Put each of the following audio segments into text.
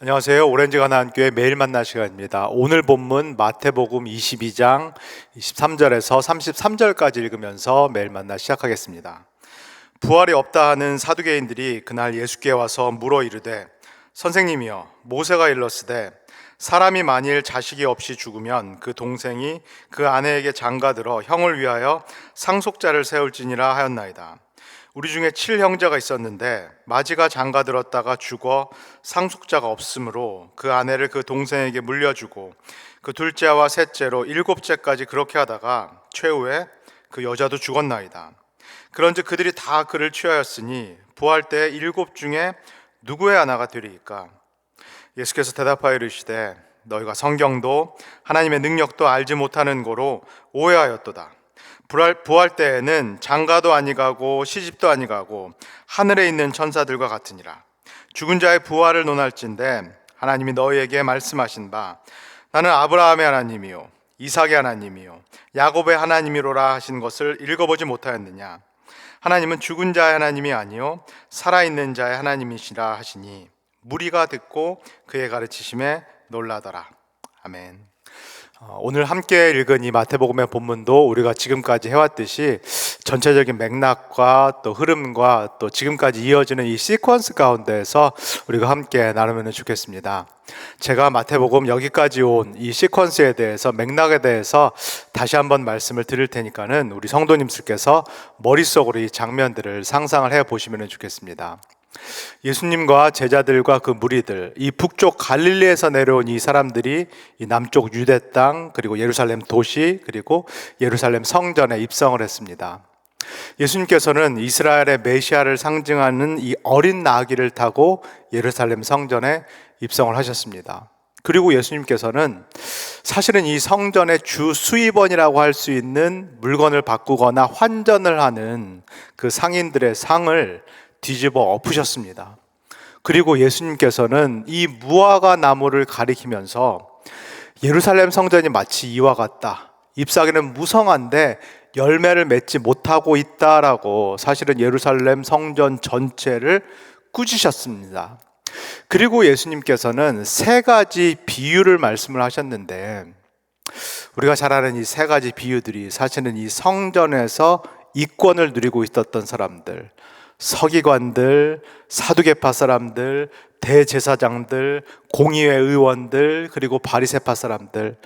안녕하세요. 오렌지 가나안교회 매일 만날 시간입니다. 오늘 본문 마태복음 22장 23절에서 33절까지 읽으면서 매일 만날 시작하겠습니다. 부활이 없다 하는 사두개인들이 그날 예수께 와서 물어 이르되 선생님이여 모세가 일렀으되 사람이 만일 자식이 없이 죽으면 그 동생이 그 아내에게 장가들어 형을 위하여 상속자를 세울지니라 하였나이다. 우리 중에 7형제가 있었는데 마지가 장가들었다가 죽어 상속자가 없으므로 그 아내를 그 동생에게 물려주고 그 둘째와 셋째로 7째까지 그렇게 하다가 최후에 그 여자도 죽었나이다. 그런즉 그들이 다 그를 취하였으니 부활 때 7 중에 누구의 하나가 되리이까? 예수께서 대답하여 이르시되 너희가 성경도 하나님의 능력도 알지 못하는 고로 오해하였도다. 부활 때에는 장가도 아니가고 시집도 아니가고 하늘에 있는 천사들과 같으니라. 죽은 자의 부활을 논할진대 하나님이 너희에게 말씀하신 바 나는 아브라함의 하나님이요 이삭의 하나님이요 야곱의 하나님이로라 하신 것을 읽어보지 못하였느냐? 하나님은 죽은 자의 하나님이 아니요 살아있는 자의 하나님이시라 하시니 무리가 듣고 그의 가르치심에 놀라더라. 아멘. 오늘 함께 읽은 이 마태복음의 본문도 우리가 지금까지 해왔듯이 전체적인 맥락과 또 흐름과 또 지금까지 이어지는 이 시퀀스 가운데에서 우리가 함께 나누면 좋겠습니다. 제가 마태복음 여기까지 온 이 시퀀스에 대해서 맥락에 대해서 다시 한번 말씀을 드릴 테니까는 우리 성도님들께서 머릿속으로 이 장면들을 상상을 해 보시면 좋겠습니다. 예수님과 제자들과 그 무리들, 이 북쪽 갈릴리에서 내려온 이 사람들이 이 남쪽 유대 땅, 그리고 예루살렘 도시, 그리고 예루살렘 성전에 입성을 했습니다. 예수님께서는 이스라엘의 메시아를 상징하는 이 어린 나귀를 타고 예루살렘 성전에 입성을 하셨습니다. 그리고 예수님께서는 사실은 이 성전의 주 수입원이라고 할 수 있는 물건을 바꾸거나 환전을 하는 그 상인들의 상을 뒤집어 엎으셨습니다. 그리고 예수님께서는 이 무화과 나무를 가리키면서 예루살렘 성전이 마치 이와 같다. 잎사귀는 무성한데 열매를 맺지 못하고 있다라고 사실은 예루살렘 성전 전체를 꾸짖으셨습니다. 그리고 예수님께서는 세 가지 비유를 말씀을 하셨는데 우리가 잘 아는 이 세 가지 비유들이 사실은 이 성전에서 이권을 누리고 있었던 사람들, 서기관들, 사두개파 사람들, 대제사장들, 공의회 의원들, 그리고 바리새파 사람들,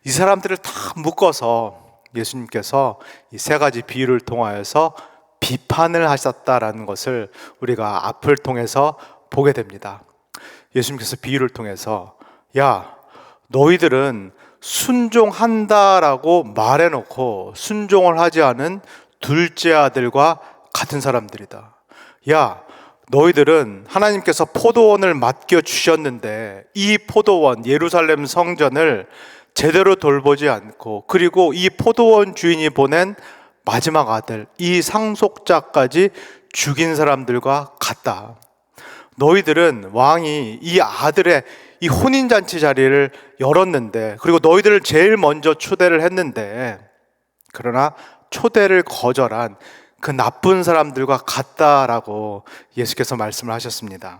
이 사람들을 다 묶어서 예수님께서 이 세 가지 비유를 통하여서 비판을 하셨다라는 것을 우리가 앞을 통해서 보게 됩니다. 예수님께서 비유를 통해서 야, 너희들은 순종한다라고 말해놓고 순종을 하지 않은 둘째 아들과 같은 사람들이다. 야, 너희들은 하나님께서 포도원을 맡겨주셨는데 이 포도원, 예루살렘 성전을 제대로 돌보지 않고 그리고 이 포도원 주인이 보낸 마지막 아들, 이 상속자까지 죽인 사람들과 같다. 너희들은 왕이 이 아들의 이 혼인잔치 자리를 열었는데 그리고 너희들을 제일 먼저 초대를 했는데 그러나 초대를 거절한 그 나쁜 사람들과 같다라고 예수께서 말씀을 하셨습니다.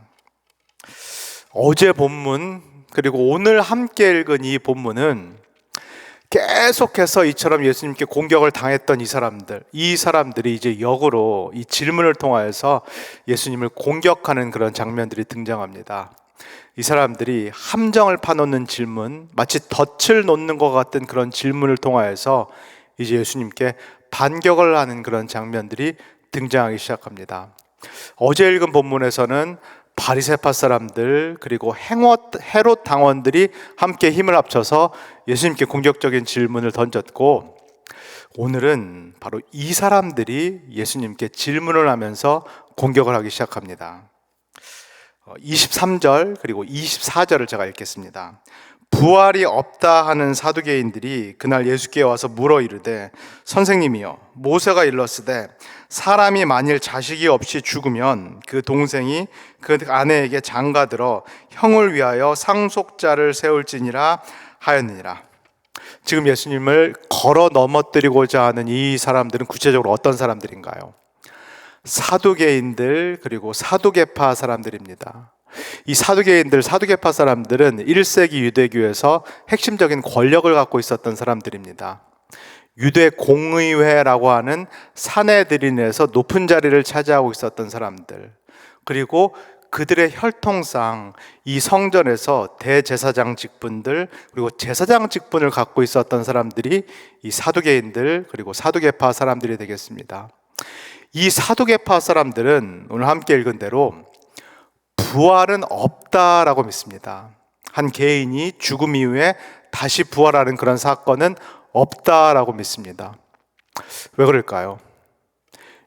어제 본문 그리고 오늘 함께 읽은 이 본문은 계속해서 이처럼 예수님께 공격을 당했던 이 사람들이 이제 역으로 이 질문을 통하여서 예수님을 공격하는 그런 장면들이 등장합니다. 이 사람들이 함정을 파놓는 질문, 마치 덫을 놓는 것 같은 그런 질문을 통하여서 이제 예수님께 반격을 하는 그런 장면들이 등장하기 시작합니다. 어제 읽은 본문에서는 바리새파 사람들 그리고 헤롯 당원들이 함께 힘을 합쳐서 예수님께 공격적인 질문을 던졌고 오늘은 바로 이 사람들이 예수님께 질문을 하면서 공격을 하기 시작합니다. 23절 그리고 24절을 제가 읽겠습니다. 부활이 없다 하는 사두개인들이 그날 예수께 와서 물어 이르되 선생님이여 모세가 일렀으되 사람이 만일 자식이 없이 죽으면 그 동생이 그 아내에게 장가들어 형을 위하여 상속자를 세울지니라 하였느니라. 지금 예수님을 걸어 넘어뜨리고자 하는 이 사람들은 구체적으로 어떤 사람들인가요? 사두개인들 그리고 사두개파 사람들입니다. 이 사두개인들, 사두개파 사람들은 1세기 유대교에서 핵심적인 권력을 갖고 있었던 사람들입니다. 유대 공의회라고 하는 사내들인에서 높은 자리를 차지하고 있었던 사람들, 그리고 그들의 혈통상 이 성전에서 대제사장 직분들, 그리고 제사장 직분을 갖고 있었던 사람들이 이 사두개인들, 그리고 사두개파 사람들이 되겠습니다. 이 사두개파 사람들은 오늘 함께 읽은 대로 부활은 없다라고 믿습니다. 한 개인이 죽음 이후에 다시 부활하는 그런 사건은 없다라고 믿습니다. 왜 그럴까요?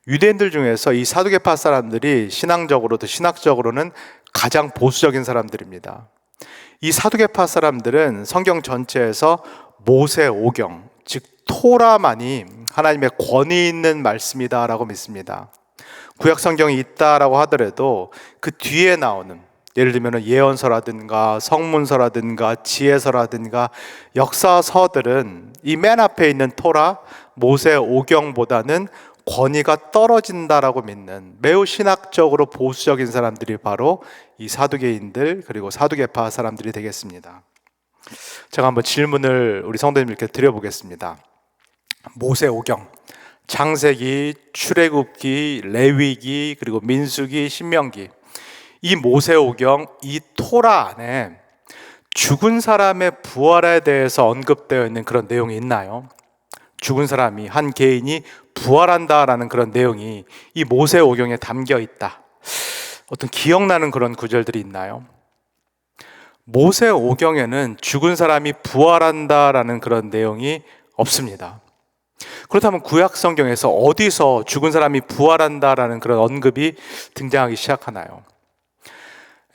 유대인들 중에서 이 사두개파 사람들이 신앙적으로도 신학적으로는 가장 보수적인 사람들입니다. 이 사두개파 사람들은 성경 전체에서 모세오경, 즉 토라만이 하나님의 권위 있는 말씀이다라고 믿습니다. 구약 성경이 있다라고 하더라도 그 뒤에 나오는, 예를 들면 예언서라든가 성문서라든가 지혜서라든가 역사서들은 이 맨 앞에 있는 토라, 모세오경보다는 권위가 떨어진다라고 믿는 매우 신학적으로 보수적인 사람들이 바로 이 사두개인들, 그리고 사두개파 사람들이 되겠습니다. 제가 한번 질문을 우리 성도님들께 드려보겠습니다. 모세오경, 창세기, 출애굽기, 레위기, 그리고 민수기, 신명기, 이 모세오경, 이 토라 안에 죽은 사람의 부활에 대해서 언급되어 있는 그런 내용이 있나요? 죽은 사람이, 한 개인이 부활한다라는 그런 내용이 이 모세오경에 담겨 있다. 어떤 기억나는 그런 구절들이 있나요? 모세오경에는 죽은 사람이 부활한다라는 그런 내용이 없습니다. 그렇다면 구약 성경에서 어디서 죽은 사람이 부활한다라는 그런 언급이 등장하기 시작하나요?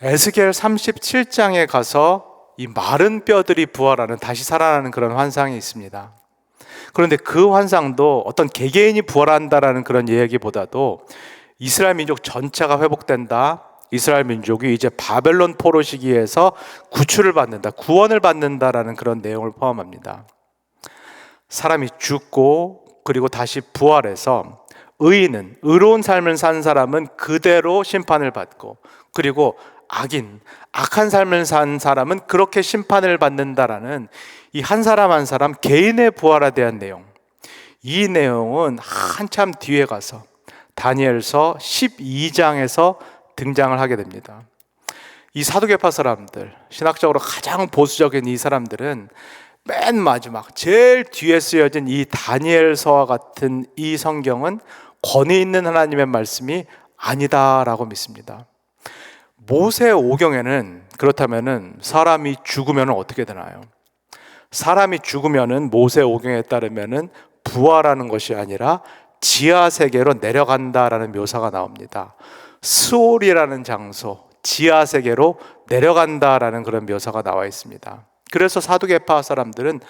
에스겔 37장에 가서 이 마른 뼈들이 부활하는, 다시 살아나는 그런 환상이 있습니다. 그런데 그 환상도 어떤 개개인이 부활한다라는 그런 이야기보다도 이스라엘 민족 전체가 회복된다, 이스라엘 민족이 이제 바벨론 포로 시기에서 구출을 받는다, 구원을 받는다라는 그런 내용을 포함합니다. 사람이 죽고 그리고 다시 부활해서 의인은, 의로운 삶을 산 사람은 그대로 심판을 받고, 그리고 악한 삶을 산 사람은 그렇게 심판을 받는다라는 이 한 사람 한 사람 개인의 부활에 대한 내용, 이 내용은 한참 뒤에 가서 다니엘서 12장에서 등장을 하게 됩니다. 이 사두개파 사람들, 신학적으로 가장 보수적인 이 사람들은 맨 마지막 제일 뒤에 쓰여진 이 다니엘서와 같은 이 성경은 권위 있는 하나님의 말씀이 아니다라고 믿습니다. 모세오경에는 그렇다면은 사람이 죽으면 어떻게 되나요? 사람이 죽으면은 모세오경에 따르면은 부활하는 것이 아니라 지하 세계로 내려간다라는 묘사가 나옵니다. 스올이라는 장소, 지하 세계로 내려간다라는 그런 묘사가 나와 있습니다. 그래서 사두개파 사람들은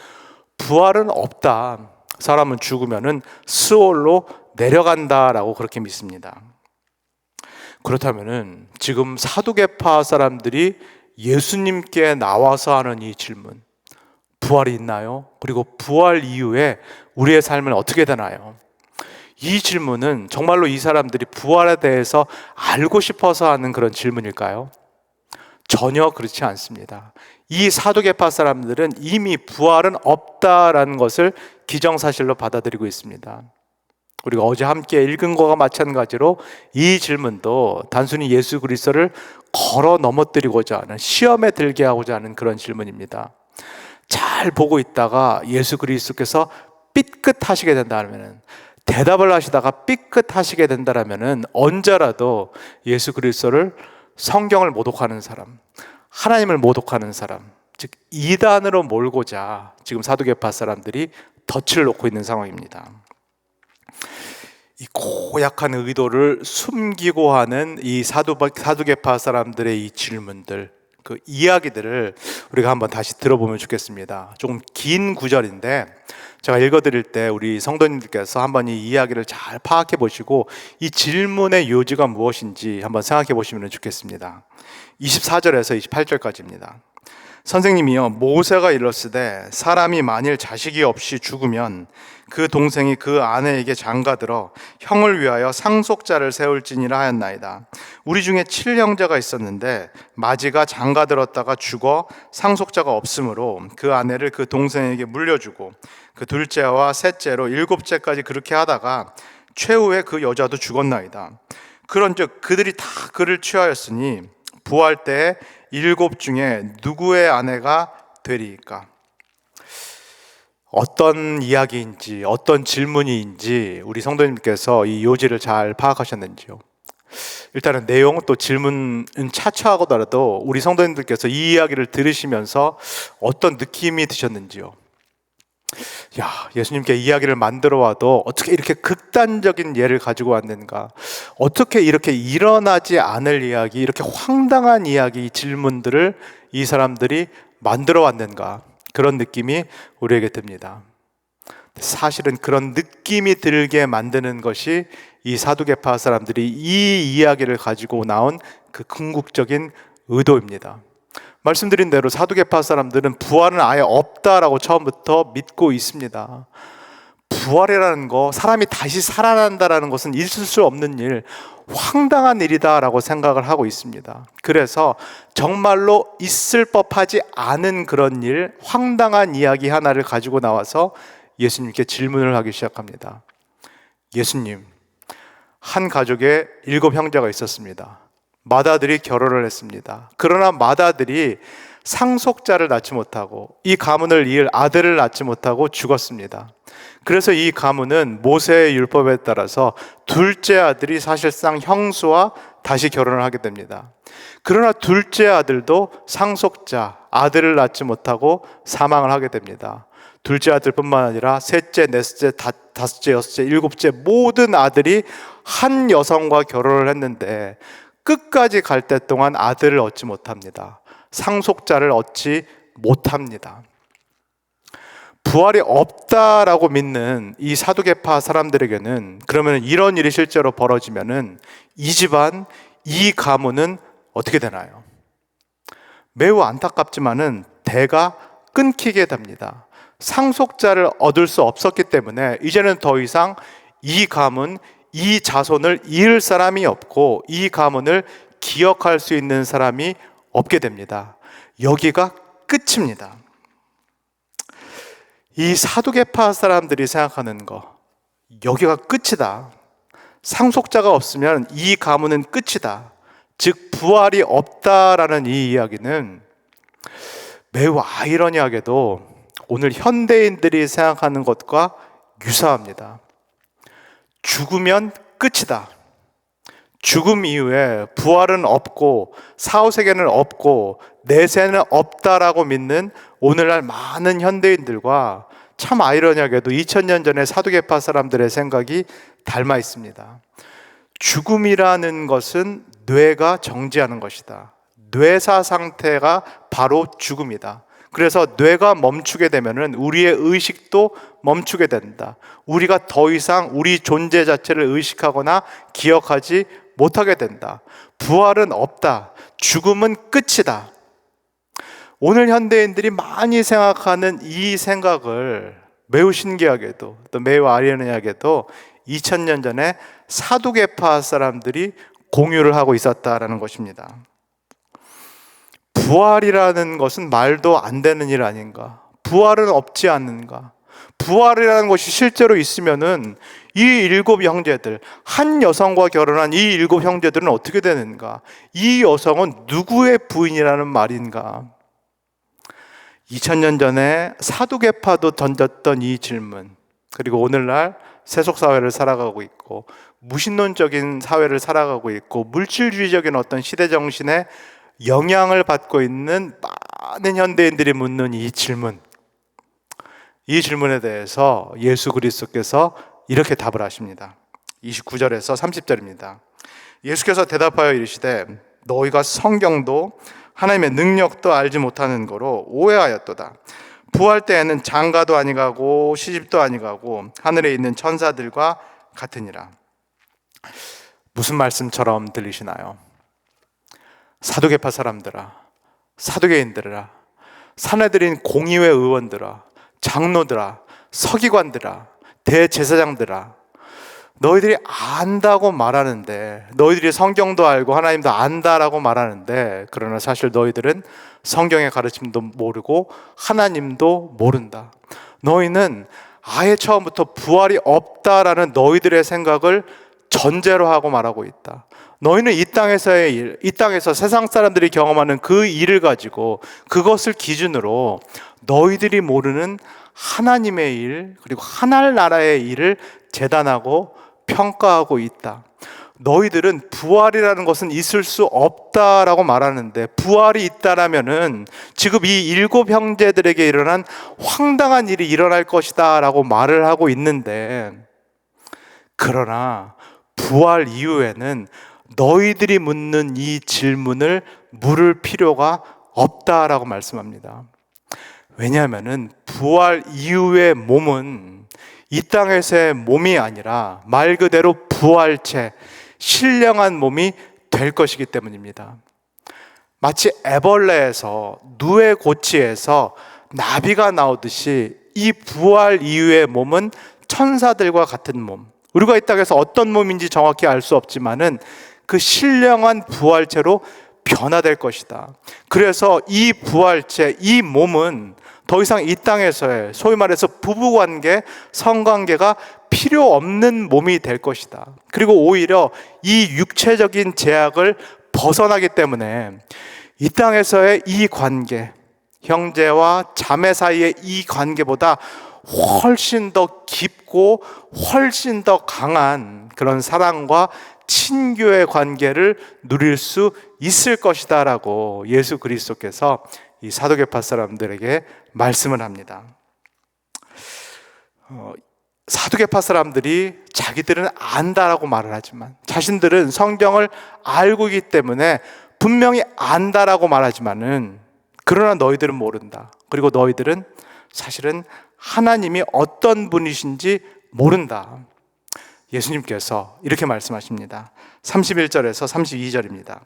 부활은 없다, 사람은 죽으면은 스올로 내려간다라고 그렇게 믿습니다. 그렇다면은 지금 사두개파 사람들이 예수님께 나와서 하는 이 질문, 부활이 있나요? 그리고 부활 이후에 우리의 삶은 어떻게 되나요? 이 질문은 정말로 이 사람들이 부활에 대해서 알고 싶어서 하는 그런 질문일까요? 전혀 그렇지 않습니다. 이 사두개파 사람들은 이미 부활은 없다라는 것을 기정사실로 받아들이고 있습니다. 우리가 어제 함께 읽은 것과 마찬가지로 이 질문도 단순히 예수 그리스도를 걸어 넘어뜨리고자 하는, 시험에 들게 하고자 하는 그런 질문입니다. 잘 보고 있다가 예수 그리스도께서 삐끗하시게 된다면, 대답을 하시다가 삐끗하시게 된다면 언제라도 예수 그리스도를, 성경을 모독하는 사람, 하나님을 모독하는 사람, 즉 이단으로 몰고자 지금 사두개파 사람들이 덫을 놓고 있는 상황입니다. 이 고약한 의도를 숨기고 하는 이 사두개파 사람들의 이 질문들, 그 이야기들을 우리가 한번 다시 들어보면 좋겠습니다. 조금 긴 구절인데 제가 읽어드릴 때 우리 성도님들께서 한번 이 이야기를 잘 파악해 보시고 이 질문의 요지가 무엇인지 한번 생각해 보시면 좋겠습니다. 24절에서 28절까지입니다. 선생님이요, 모세가 일렀으되 사람이 만일 자식이 없이 죽으면 그 동생이 그 아내에게 장가들어 형을 위하여 상속자를 세울지니라 하였나이다. 우리 중에 7형제가 있었는데 마지가 장가들었다가 죽어 상속자가 없으므로 그 아내를 그 동생에게 물려주고 그 둘째와 셋째로 7째까지 그렇게 하다가 최후에 그 여자도 죽었나이다. 그런즉 그들이 다 그를 취하였으니 부활 때에 7 중에 누구의 아내가 되리이까? 어떤 이야기인지 어떤 질문인지 우리 성도님께서 이 요지를 잘 파악하셨는지요? 일단은 내용 또 질문은 차치하고더라도 우리 성도님들께서 이 이야기를 들으시면서 어떤 느낌이 드셨는지요? 야, 예수님께 이야기를 만들어 와도 어떻게 이렇게 극단적인 예를 가지고 왔는가? 어떻게 이렇게 일어나지 않을 이야기, 이렇게 황당한 이야기, 질문들을 이 사람들이 만들어 왔는가? 그런 느낌이 우리에게 듭니다. 사실은 그런 느낌이 들게 만드는 것이 이 사두개파 사람들이 이 이야기를 가지고 나온 그 궁극적인 의도입니다. 말씀드린 대로 사두개파 사람들은 부활은 아예 없다라고 처음부터 믿고 있습니다. 부활이라는 거, 사람이 다시 살아난다라는 것은 있을 수 없는 일, 황당한 일이다라고 생각을 하고 있습니다. 그래서 정말로 있을 법하지 않은 그런 일, 황당한 이야기 하나를 가지고 나와서 예수님께 질문을 하기 시작합니다. 예수님, 한 가족에 7 형제가 있었습니다. 맏아들이 결혼을 했습니다. 그러나 맏아들이 상속자를 낳지 못하고 이 가문을 이을 아들을 낳지 못하고 죽었습니다. 그래서 이 가문은 모세의 율법에 따라서 둘째 아들이 사실상 형수와 다시 결혼을 하게 됩니다. 그러나 둘째 아들도 상속자, 아들을 낳지 못하고 사망을 하게 됩니다. 둘째 아들뿐만 아니라 셋째, 넷째, 다섯째, 여섯째, 7째 모든 아들이 한 여성과 결혼을 했는데 끝까지 갈 때 동안 아들을 얻지 못합니다. 상속자를 얻지 못합니다. 부활이 없다라고 믿는 이 사두개파 사람들에게는 그러면 이런 일이 실제로 벌어지면은 이 집안, 이 가문은 어떻게 되나요? 매우 안타깝지만은 대가 끊기게 됩니다. 상속자를 얻을 수 없었기 때문에 이제는 더 이상 이 가문, 이 자손을 이을 사람이 없고 이 가문을 기억할 수 있는 사람이 없게 됩니다. 여기가 끝입니다. 이 사두개파 사람들이 생각하는 거, 여기가 끝이다. 상속자가 없으면 이 가문은 끝이다. 즉 부활이 없다라는 이 이야기는 매우 아이러니하게도 오늘 현대인들이 생각하는 것과 유사합니다. 죽으면 끝이다. 죽음 이후에 부활은 없고 사후세계는 없고 내세는 없다라고 믿는 오늘날 많은 현대인들과 참 아이러니하게도 2000년 전에 사두개파 사람들의 생각이 닮아 있습니다. 죽음이라는 것은 뇌가 정지하는 것이다. 뇌사 상태가 바로 죽음이다. 그래서 뇌가 멈추게 되면은 우리의 의식도 멈추게 된다. 우리가 더 이상 우리 존재 자체를 의식하거나 기억하지 못하게 된다. 부활은 없다. 죽음은 끝이다. 오늘 현대인들이 많이 생각하는 이 생각을 매우 신기하게도 또 매우 아이러니하게도 2000년 전에 사두개파 사람들이 공유를 하고 있었다라는 것입니다. 부활이라는 것은 말도 안 되는 일 아닌가? 부활은 없지 않는가? 부활이라는 것이 실제로 있으면은 이 7 형제들, 한 여성과 결혼한 이 7 형제들은 어떻게 되는가? 이 여성은 누구의 부인이라는 말인가? 2000년 전에 사두개파도 던졌던 이 질문, 그리고 오늘날 세속사회를 살아가고 있고 무신론적인 사회를 살아가고 있고 물질주의적인 어떤 시대정신에 영향을 받고 있는 많은 현대인들이 묻는 이 질문, 이 질문에 대해서 예수 그리스도께서 이렇게 답을 하십니다. 29절에서 30절입니다. 예수께서 대답하여 이르시되 너희가 성경도 하나님의 능력도 알지 못하는 거로 오해하였도다. 부활 때에는 장가도 아니가고 시집도 아니가고 하늘에 있는 천사들과 같으니라. 무슨 말씀처럼 들리시나요? 사두개파 사람들아, 사두개인들아, 사내들인 공의회 의원들아, 장로들아, 서기관들아, 대제사장들아, 너희들이 안다고 말하는데, 너희들이 성경도 알고 하나님도 안다라고 말하는데, 그러나 사실 너희들은 성경의 가르침도 모르고 하나님도 모른다. 너희는 아예 처음부터 부활이 없다라는 너희들의 생각을 전제로 하고 말하고 있다. 너희는 이 땅에서의 일, 이 땅에서 세상 사람들이 경험하는 그 일을 가지고 그것을 기준으로 너희들이 모르는 하나님의 일, 그리고 하늘나라의 일을 재단하고 평가하고 있다. 너희들은 부활이라는 것은 있을 수 없다라고 말하는데, 부활이 있다라면은 지금 이 7 형제들에게 일어난 황당한 일이 일어날 것이다 라고 말을 하고 있는데, 그러나 부활 이후에는 너희들이 묻는 이 질문을 물을 필요가 없다라고 말씀합니다. 왜냐하면은 부활 이후의 몸은 이 땅에서의 몸이 아니라 말 그대로 부활체, 신령한 몸이 될 것이기 때문입니다. 마치 애벌레에서, 누에 고치에서 나비가 나오듯이 이 부활 이후의 몸은 천사들과 같은 몸, 우리가 이 땅에서 어떤 몸인지 정확히 알 수 없지만은 그 신령한 부활체로 변화될 것이다. 그래서 이 부활체, 이 몸은 더 이상 이 땅에서의 소위 말해서 부부관계, 성관계가 필요 없는 몸이 될 것이다. 그리고 오히려 이 육체적인 제약을 벗어나기 때문에 이 땅에서의 이 관계, 형제와 자매 사이의 이 관계보다 훨씬 더 깊고 훨씬 더 강한 그런 사랑과 친교의 관계를 누릴 수 있을 것이다 라고 예수 그리스도께서 이 사도계파 사람들에게 말씀을 합니다. 사도계파 사람들이 자기들은 안다라고 말을 하지만, 자신들은 성경을 알고 있기 때문에 분명히 안다라고 말하지만은, 그러나 너희들은 모른다. 그리고 너희들은 사실은 하나님이 어떤 분이신지 모른다. 예수님께서 이렇게 말씀하십니다. 31절에서 32절입니다.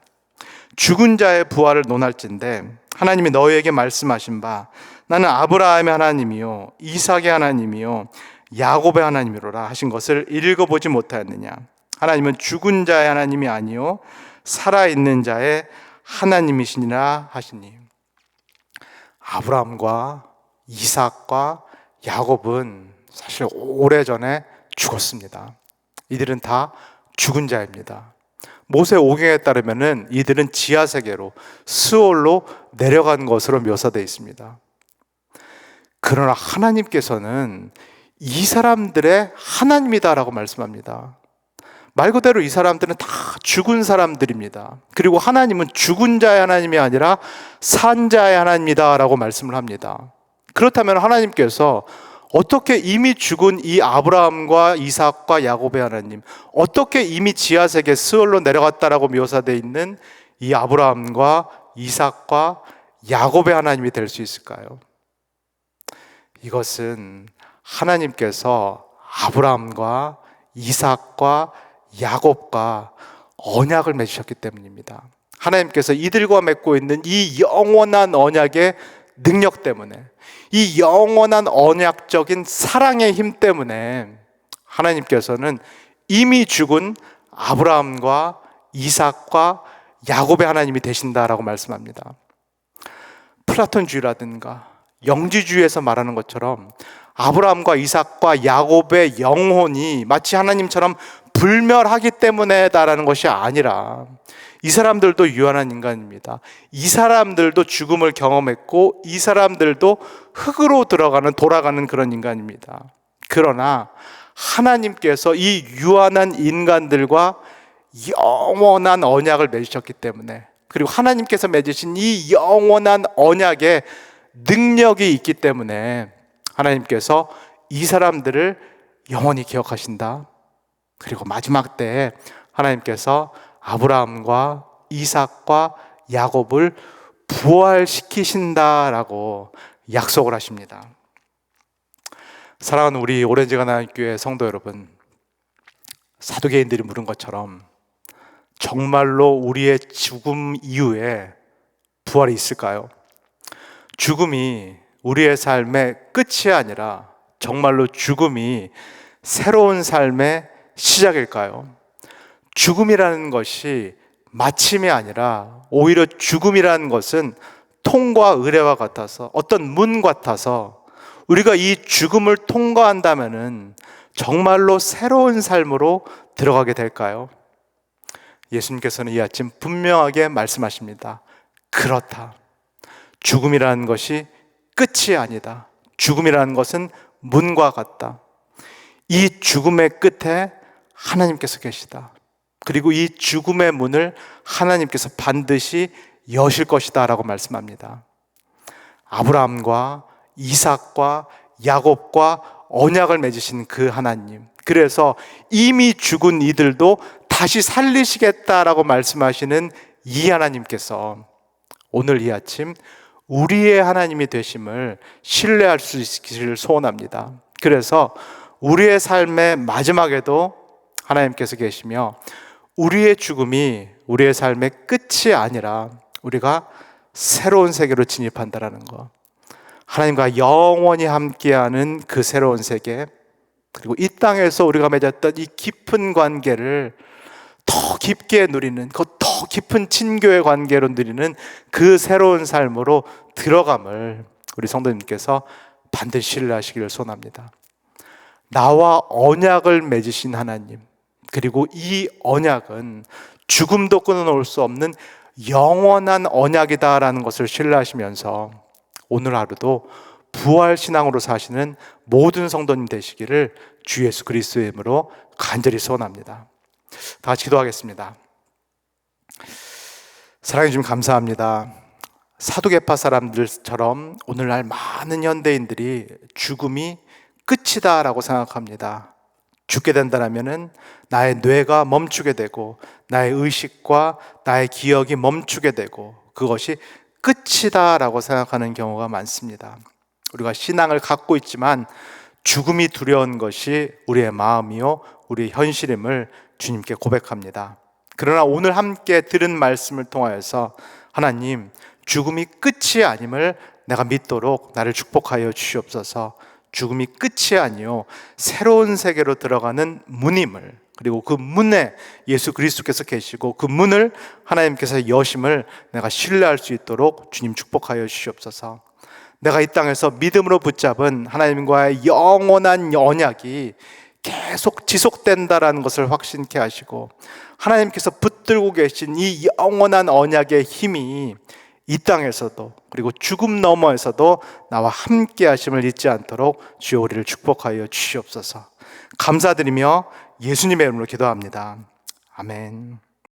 죽은 자의 부활을 논할진대 하나님이 너희에게 말씀하신 바 나는 아브라함의 하나님이요 이삭의 하나님이요 야곱의 하나님이로라 하신 것을 읽어보지 못하였느냐. 하나님은 죽은 자의 하나님이 아니요 살아있는 자의 하나님이시니라 하시니. 아브라함과 이삭과 야곱은 사실 오래전에 죽었습니다. 이들은 다 죽은 자입니다. 모세 오경에 따르면 이들은 지하세계로, 스올로 내려간 것으로 묘사되어 있습니다. 그러나 하나님께서는 이 사람들의 하나님이다라고 말씀합니다. 말 그대로 이 사람들은 다 죽은 사람들입니다. 그리고 하나님은 죽은 자의 하나님이 아니라 산 자의 하나님이다라고 말씀을 합니다. 그렇다면 하나님께서 어떻게 이미 죽은 이 아브라함과 이삭과 야곱의 하나님, 어떻게 이미 지하세계 스올로 내려갔다라고 묘사되어 있는 이 아브라함과 이삭과 야곱의 하나님이 될 수 있을까요? 이것은 하나님께서 아브라함과 이삭과 야곱과 언약을 맺으셨기 때문입니다. 하나님께서 이들과 맺고 있는 이 영원한 언약의 능력 때문에, 이 영원한 언약적인 사랑의 힘 때문에 하나님께서는 이미 죽은 아브라함과 이삭과 야곱의 하나님이 되신다라고 말씀합니다. 플라톤주의라든가 영지주의에서 말하는 것처럼 아브라함과 이삭과 야곱의 영혼이 마치 하나님처럼 불멸하기 때문에다라는 것이 아니라, 이 사람들도 유한한 인간입니다. 이 사람들도 죽음을 경험했고 이 사람들도 흙으로 돌아가는 그런 인간입니다. 그러나 하나님께서 이 유한한 인간들과 영원한 언약을 맺으셨기 때문에, 그리고 하나님께서 맺으신 이 영원한 언약에 능력이 있기 때문에 하나님께서 이 사람들을 영원히 기억하신다. 그리고 마지막 때에 하나님께서 아브라함과 이삭과 야곱을 부활시키신다라고 약속을 하십니다. 사랑하는 우리 오렌지가 나교회 성도 여러분, 사두개인들이 물은 것처럼 정말로 우리의 죽음 이후에 부활이 있을까요? 죽음이 우리의 삶의 끝이 아니라 정말로 죽음이 새로운 삶의 시작일까요? 죽음이라는 것이 마침이 아니라 오히려 죽음이라는 것은 통과 의례와 같아서 어떤 문 같아서 우리가 이 죽음을 통과한다면은 정말로 새로운 삶으로 들어가게 될까요? 예수님께서는 이 아침 분명하게 말씀하십니다. 그렇다. 죽음이라는 것이 끝이 아니다. 죽음이라는 것은 문과 같다. 이 죽음의 끝에 하나님께서 계시다. 그리고 이 죽음의 문을 하나님께서 반드시 여실 것이다 라고 말씀합니다. 아브라함과 이삭과 야곱과 언약을 맺으신 그 하나님, 그래서 이미 죽은 이들도 다시 살리시겠다라고 말씀하시는 이 하나님께서 오늘 이 아침 우리의 하나님이 되심을 신뢰할 수 있기를 소원합니다. 그래서 우리의 삶의 마지막에도 하나님께서 계시며 우리의 죽음이 우리의 삶의 끝이 아니라 우리가 새로운 세계로 진입한다는 것, 하나님과 영원히 함께하는 그 새로운 세계, 그리고 이 땅에서 우리가 맺었던 이 깊은 관계를 더 깊게 누리는, 더 깊은 친교의 관계로 누리는 그 새로운 삶으로 들어감을 우리 성도님께서 반드시 신뢰하시기를 소원합니다. 나와 언약을 맺으신 하나님, 그리고 이 언약은 죽음도 끊어놓을 수 없는 영원한 언약이다라는 것을 신뢰하시면서 오늘 하루도 부활신앙으로 사시는 모든 성도님 되시기를 주 예수 그리스도의 이름으로 간절히 소원합니다. 다 같이 기도하겠습니다. 사랑해 주님 감사합니다. 사두개파 사람들처럼 오늘날 많은 현대인들이 죽음이 끝이다 라고 생각합니다. 죽게 된다면 나의 뇌가 멈추게 되고 나의 의식과 나의 기억이 멈추게 되고 그것이 끝이다 라고 생각하는 경우가 많습니다. 우리가 신앙을 갖고 있지만 죽음이 두려운 것이 우리의 마음이요 우리의 현실임을 주님께 고백합니다. 그러나 오늘 함께 들은 말씀을 통하여서 하나님, 죽음이 끝이 아님을 내가 믿도록 나를 축복하여 주시옵소서. 죽음이 끝이 아니요 새로운 세계로 들어가는 문임을, 그리고 그 문에 예수 그리스도께서 계시고 그 문을 하나님께서 여심을 내가 신뢰할 수 있도록 주님 축복하여 주시옵소서. 내가 이 땅에서 믿음으로 붙잡은 하나님과의 영원한 언약이 계속 지속된다라는 것을 확신케 하시고 하나님께서 붙들고 계신 이 영원한 언약의 힘이 이 땅에서도 그리고 죽음 너머에서도 나와 함께 하심을 잊지 않도록 주여 우리를 축복하여 주시옵소서. 감사드리며 예수님의 이름으로 기도합니다. 아멘.